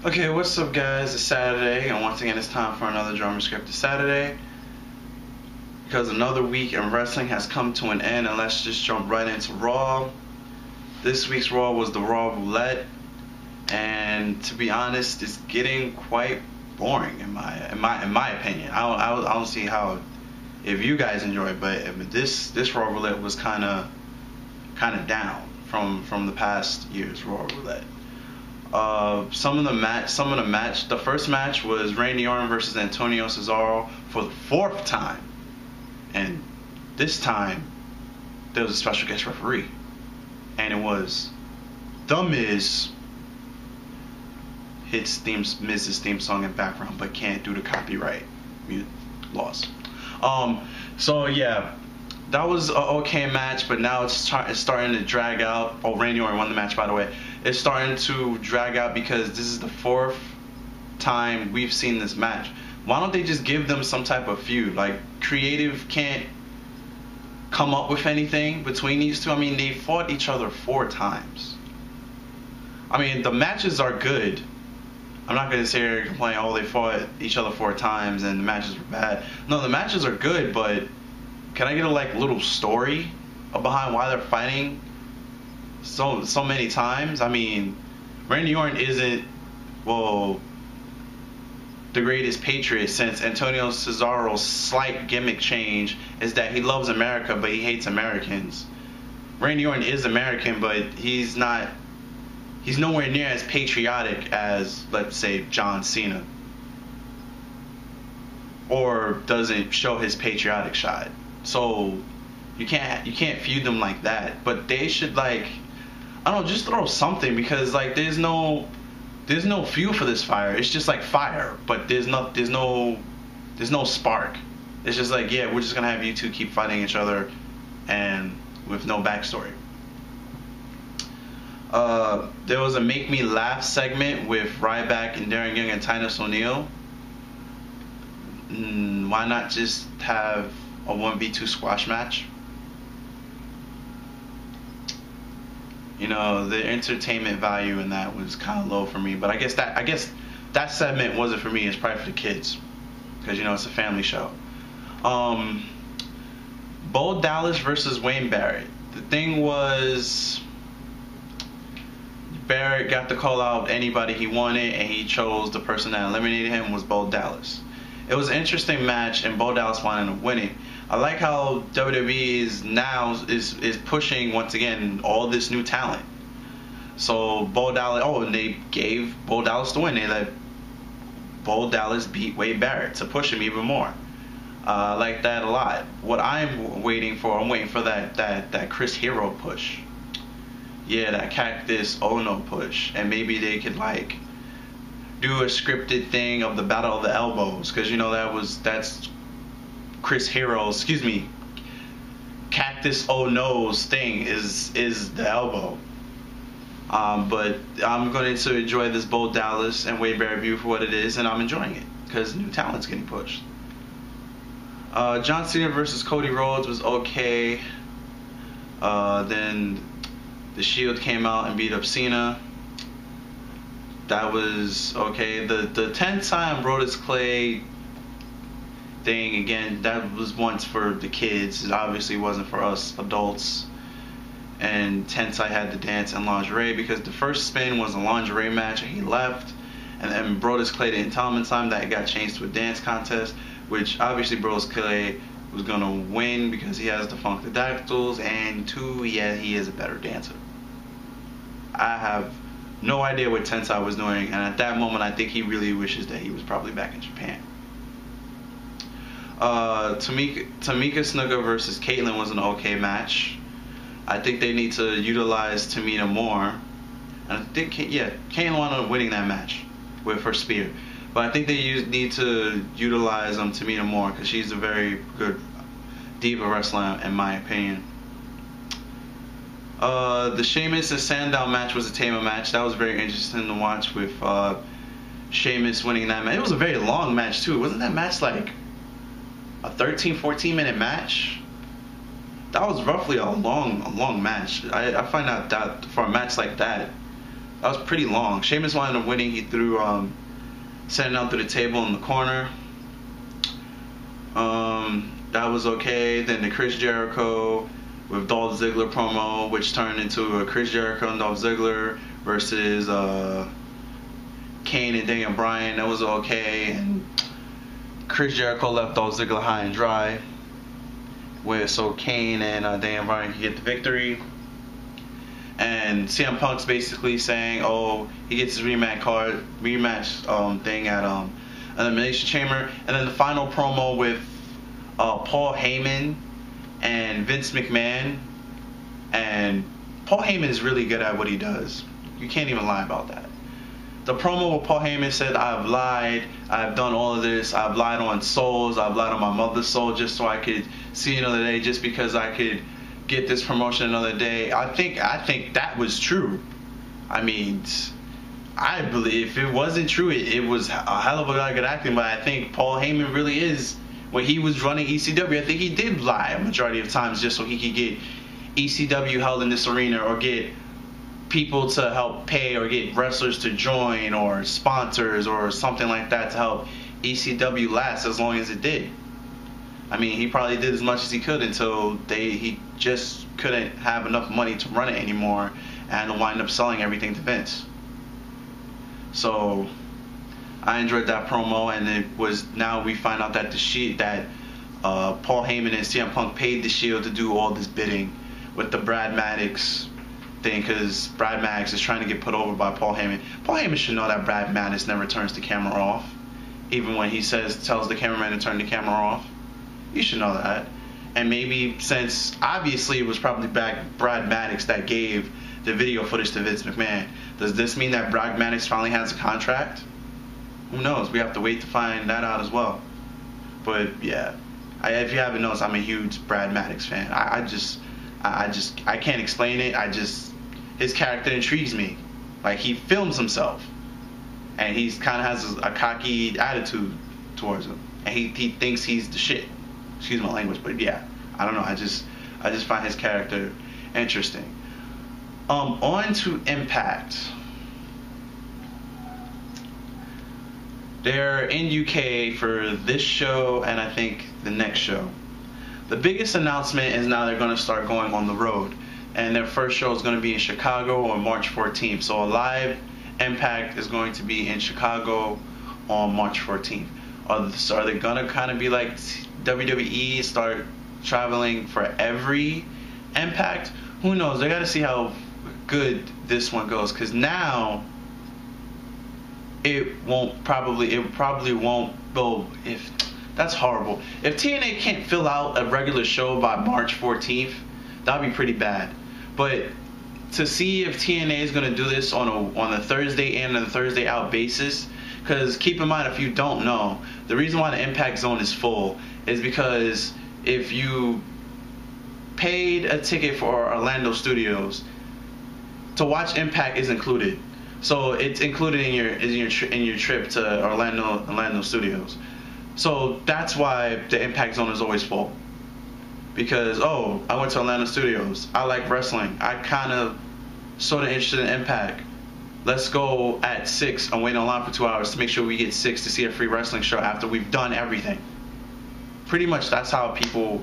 Okay, what's up guys? It's Saturday, and once again it's time for another Drama Scripted Saturday. Because another week in wrestling has come to an end, and let's just jump right into Raw. This week's Raw was the Raw Roulette, and to be honest, it's getting quite boring in my opinion. I don't see how, if you guys enjoy it, but this Raw Roulette was kind of down from the past year's Raw Roulette. The first match was Randy Orton versus Antonio Cesaro for the fourth time, and this time there was a special guest referee, and it was The Miz. Hits Miz's theme song in background, but can't do the copyright laws. So yeah, that was an okay match, but now it's starting to drag out. Oh, Randy Orton won the match, by the way. It's starting to drag out because this is the fourth time we've seen this match. Why don't they just give them some type of feud? Like, creative can't come up with anything between these two. I mean, they fought each other 4 times. I mean, the matches are good. I'm not going to sit here and complain, oh, they fought each other 4 times and the matches were bad. No, the matches are good, but can I get a little story behind why they're fighting so many times? I mean, Randy Orton isn't, well, the greatest patriot, since Antonio Cesaro's slight gimmick change is that he loves America but he hates Americans. Randy Orton is American, but he's nowhere near as patriotic as, let's say, John Cena, or doesn't show his patriotic side. So you can't feud them like that. But they should, I don't know, just throw something, because there's no fuel for this fire. It's just like fire, but there's no spark. It's just yeah, we're just gonna have you two keep fighting each other and with no backstory. There was a Make Me Laugh segment with Ryback and Darren Young and Titus O'Neil. Why not just have a 1v2 squash match? You know, the entertainment value in that was kind of low for me. But I guess that segment wasn't for me. It's probably for the kids, because it's a family show. Bo Dallas versus Wayne Barrett. The thing was, Barrett got to call out anybody he wanted, and he chose the person that eliminated him was Bo Dallas. It was an interesting match, and Bo Dallas wound up winning. I like how WWE is pushing, once again, all this new talent. So Bo Dallas, and they gave Bo Dallas the win. They let Bo Dallas beat Wade Barrett to push him even more. I like that a lot. What I'm waiting for that Chris Hero push. Yeah, that Cactus Ono push, and maybe they could do a scripted thing of the Battle of the Elbows, because that's Chris Hero's, Cactus Ono's thing is the elbow. But I'm going to enjoy this Bo Dallas and Wade Barrett view for what it is, and I'm enjoying it because new talent's getting pushed. John Cena versus Cody Rhodes was okay. Then the Shield came out and beat up Cena. That was okay. The 10-time Brodus Clay thing, again, that was once for the kids. It obviously wasn't for us adults. And Tensai had to dance in lingerie because the first spin was a lingerie match and he left. And then Brodus Clay didn't tell him in time that it got changed to a dance contest, which obviously Brodus Clay was going to win because he has the Funkadactyls, and 2, he is a better dancer. I have no idea what Tensai was doing, and at that moment I think he really wishes that he was probably back in Japan. Tamika Snuka versus Caitlyn was an okay match. I think they need to utilize Tamina more. And I think, Caitlyn wound up winning that match with her spear. But I think they need to utilize Tamina more, because she's a very good diva wrestler in my opinion. The Sheamus and Sandown match was a Tama match. That was very interesting to watch, with Sheamus winning that match. It was a very long match too. Wasn't that match a 13-14 minute match? That was roughly a long match. I find out that for a match like that, That was pretty long. Sheamus wound up winning. He threw setting out through the table in the corner. That was okay. Then the Chris Jericho with Dolph Ziggler promo, which turned into a Chris Jericho and Dolph Ziggler versus Kane and Daniel Bryan. That was okay. And Chris Jericho left Dolph Ziggler high and dry, so Kane and Daniel Bryan could get the victory. And CM Punk's basically saying, oh, he gets his rematch thing at Elimination Chamber. And then the final promo with Paul Heyman and Vince McMahon. And Paul Heyman is really good at what he does. You can't even lie about that. The promo where Paul Heyman said, I've lied, I've done all of this, I've lied on souls, I've lied on my mother's soul just so I could see another day, just because I could get this promotion another day. I think that was true. I mean, I believe if it wasn't true, it was a hell of a lot of good acting, but I think Paul Heyman really is, when he was running ECW, I think he did lie a majority of times just so he could get ECW held in this arena, or get people to help pay, or get wrestlers to join, or sponsors or something like that to help ECW last as long as it did. I mean, he probably did as much as he could until he just couldn't have enough money to run it anymore, and to wind up selling everything to Vince. So I enjoyed that promo, and it was, now we find out that Paul Heyman and CM Punk paid the Shield to do all this bidding with the Brad Maddox thing, because Brad Maddox is trying to get put over by Paul Heyman. Paul Heyman should know that Brad Maddox never turns the camera off, even when he tells the cameraman to turn the camera off. You should know that. And maybe, since obviously it was probably Brad Maddox that gave the video footage to Vince McMahon, does this mean that Brad Maddox finally has a contract? Who knows? We have to wait to find that out as well. But yeah, if you haven't noticed, I'm a huge Brad Maddox fan. I can't explain it. His character intrigues me. Like, he films himself, and he kind of has a cocky attitude towards him, and he thinks he's the shit. Excuse my language, but yeah, I don't know. I just find his character interesting. On to Impact. They're in UK for this show, and I think the next show. The biggest announcement is now they're going to start going on the road, and their first show is going to be in Chicago on March 14th. So a live Impact is going to be in Chicago on March 14th. Are they going to kind of be like WWE, start traveling for every Impact? Who knows? They got to see how good this one goes, because now it probably won't go. If that's horrible. If TNA can't fill out a regular show by March 14th, that'd be pretty bad. But to see if TNA is going to do this on a Thursday in and a Thursday out basis, because keep in mind, if you don't know, the reason why the Impact Zone is full is because if you paid a ticket for Orlando Studios, to watch Impact is included. So it's included in your trip to Orlando Studios. So that's why the Impact Zone is always full. Because, oh, I went to Orlando Studios, I like wrestling, I kind of sort of interested in Impact. Let's go at 6 and wait in line for 2 hours to make sure we get 6 to see a free wrestling show after we've done everything. Pretty much that's how people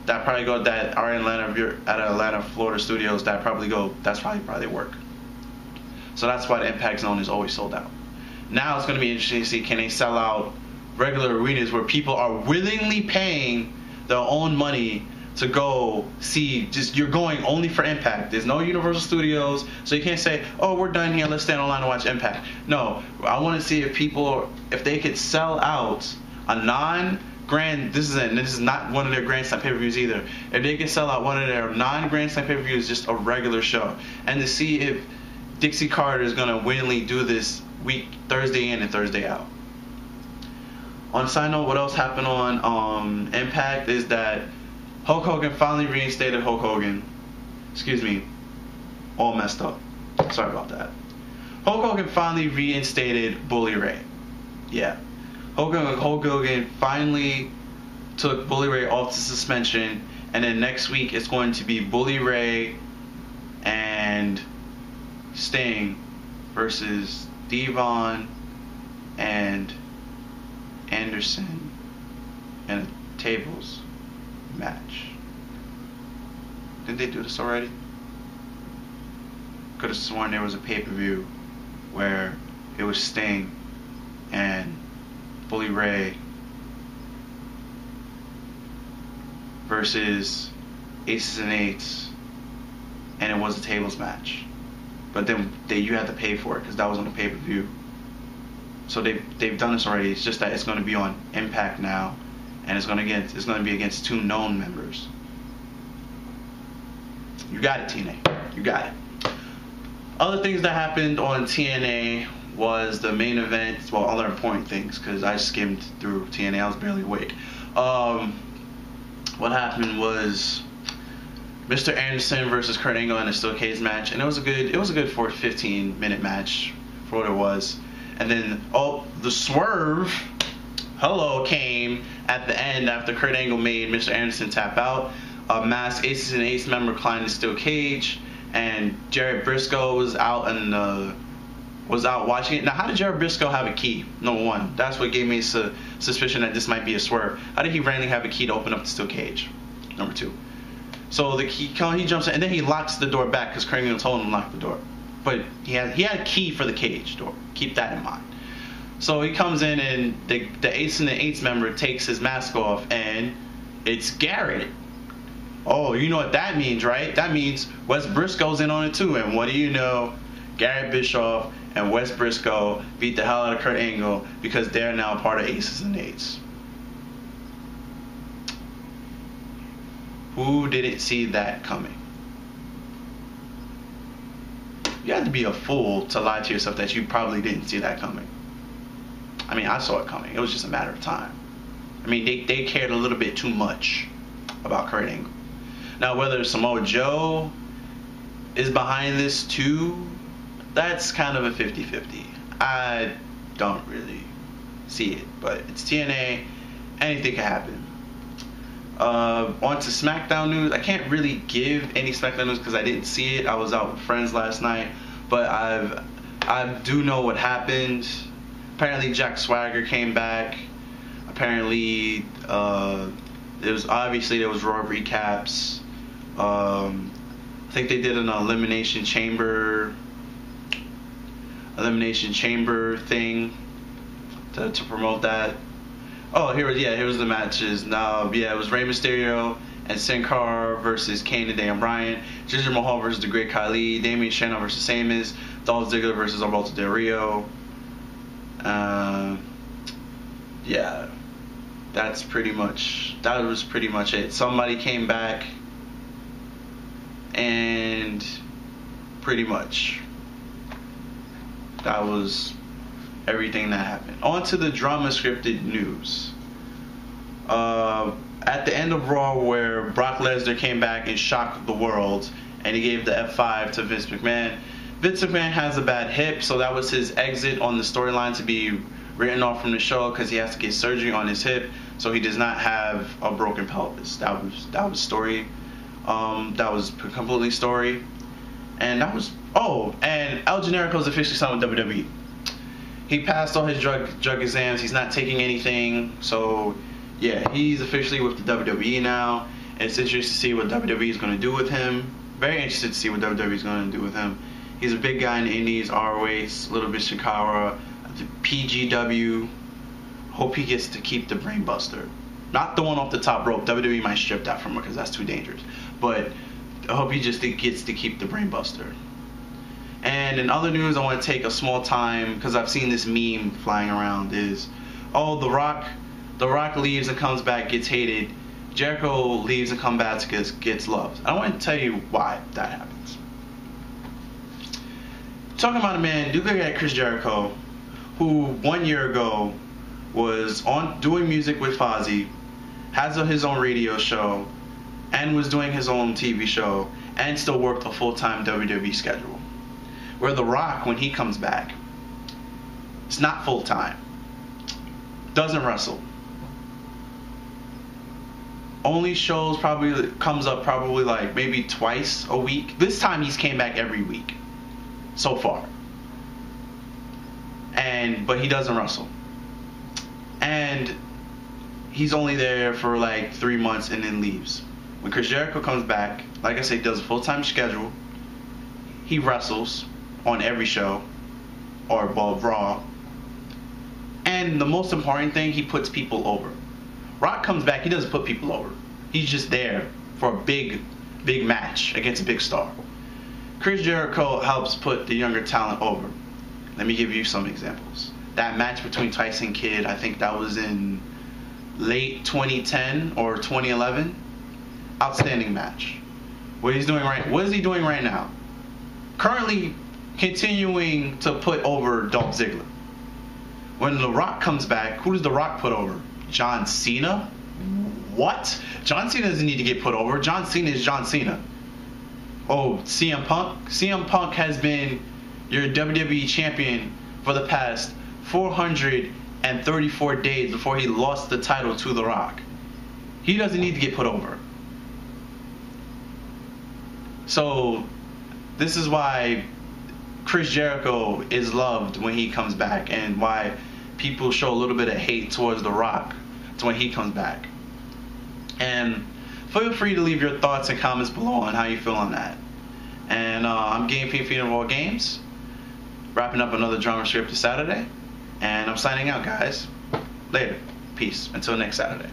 that probably go, that are in Atlanta, Florida studios, that's probably how they work. So that's why the Impact Zone is always sold out. Now it's going to be interesting to see, can they sell out regular arenas where people are willingly paying their own money to go see, just, you're going only for Impact. There's no Universal Studios, so you can't say, oh, we're done here, let's stand online and watch Impact. No, I want to see if they could sell out a non-grand, this is not one of their Grand Slam pay-per-views either, if they could sell out one of their non-Grand Slam pay-per-views, just a regular show, and to see if Dixie Carter is going to willingly do this week, Thursday in and Thursday out. On a side note, what else happened on Impact is that Hulk Hogan finally reinstated Hulk Hogan. Excuse me, all messed up. Sorry about that. Hulk Hogan finally reinstated Bully Ray. Yeah. Hulk Hogan finally took Bully Ray off the suspension, and then next week it's going to be Bully Ray and Sting versus Devon and Anderson in a tables match. Didn't they do this already? Could have sworn there was a pay-per-view where it was Sting and Bully Ray versus Aces and Eights, and it was a tables match. But then you had to pay for it because that was on the pay-per-view. So they've done this already. It's just that it's going to be on Impact now, and it's going to be against 2 known members. You got it, TNA. You got it. Other things that happened on TNA was the main event. Well, other important things because I skimmed through TNA. I was barely awake. What happened was Mr. Anderson versus Kurt Angle in a steel cage match, and it was a good 15-minute match for what it was. And then the swerve came at the end after Kurt Angle made Mr. Anderson tap out. A masked Aces and Eights member climbed the steel cage, and Jared Briscoe was out watching it. Now, how did Jared Briscoe have a key? Number one, that's what gave me suspicion that this might be a swerve. How did he randomly have a key to open up the steel cage? Number two. So he jumps in, and then he locks the door back because Kurt Angle told him to lock the door. But he had a key for the cage door. Keep that in mind. So he comes in, and the Ace and the Eights member takes his mask off, and it's Garrett. Oh, you know what that means, right? That means Wes Briscoe's in on it too. And what do you know? Garrett Bischoff and Wes Briscoe beat the hell out of Kurt Angle because they're now part of Aces and Eights. Who didn't see that coming? You have to be a fool to lie to yourself that you probably didn't see that coming. I mean, I saw it coming. It was just a matter of time. I mean, they cared a little bit too much about Kurt Angle. Now, whether Samoa Joe is behind this too, that's kind of a 50-50. I don't really see it, but it's TNA. Anything can happen. On to SmackDown news. I can't really give any SmackDown news because I didn't see it. I was out with friends last night, but I do know what happened. Apparently, Jack Swagger came back. Apparently, there was Raw recaps. I think they did an elimination chamber thing to promote that. Oh, here was the matches. Now, it was Rey Mysterio and Sin Cara versus Kane and Daniel Bryan, Jinder Mahal versus The Great Khali, Damian Shannon versus Sheamus, Dolph Ziggler versus Alberto Del Rio. That was pretty much it. Somebody came back, and pretty much that was everything that happened. On to the drama scripted news. At the end of Raw, where Brock Lesnar came back and shocked the world, and he gave the F5 to Vince McMahon. Vince McMahon has a bad hip, so that was his exit on the storyline to be written off from the show because he has to get surgery on his hip, so he does not have a broken pelvis. That was story. That was completely story, and that was and El Generico is officially signed with WWE. He passed all his drug exams. He's not taking anything, so yeah, he's officially with the WWE now. It's interesting to see what WWE is going to do with him. Very interested to see what WWE is going to do with him. He's a big guy in the Indies, ROH, a little bit Shikara, the PGW. Hope he gets to keep the Brainbuster. Not the one off the top rope. WWE might strip that from him because that's too dangerous. But I hope he just gets to keep the Brainbuster. And in other news, I want to take a small time because I've seen this meme flying around. The Rock leaves and comes back, gets hated. Jericho leaves and comes back, gets loved. I want to tell you why that happens. Talking about a man, do look at Chris Jericho, who 1 year ago was doing music with Fozzy, has his own radio show, and was doing his own TV show, and still worked a full-time WWE schedule. Where The Rock, when he comes back, it's not full-time, doesn't wrestle, only shows comes up like maybe twice a week. This time he's came back every week so far. but he doesn't wrestle. And he's only there for like 3 months and then leaves. When Chris Jericho comes back, like I said, does a full-time schedule. He wrestles on every show, or above Raw. And the most important thing, he puts people over. Rock comes back, he doesn't put people over. He's just there for a big match against a big star. Chris Jericho helps put the younger talent over. Let me give you some examples. That match between Tyson Kidd, I think that was in late 2010 or 2011. Outstanding match. What is he doing right now? Currently continuing to put over Dolph Ziggler. When The Rock comes back, who does The Rock put over? John Cena? What? John Cena doesn't need to get put over. John Cena is John Cena. Oh, CM Punk? CM Punk has been your WWE champion for the past 434 days before he lost the title to The Rock. He doesn't need to get put over. So, this is why Chris Jericho is loved when he comes back, and why people show a little bit of hate towards The Rock when he comes back. And feel free to leave your thoughts and comments below on how you feel on that. And I'm Game Fiend of all games, wrapping up another drama script Saturday, and I'm signing out, guys. Later. Peace. Until next Saturday.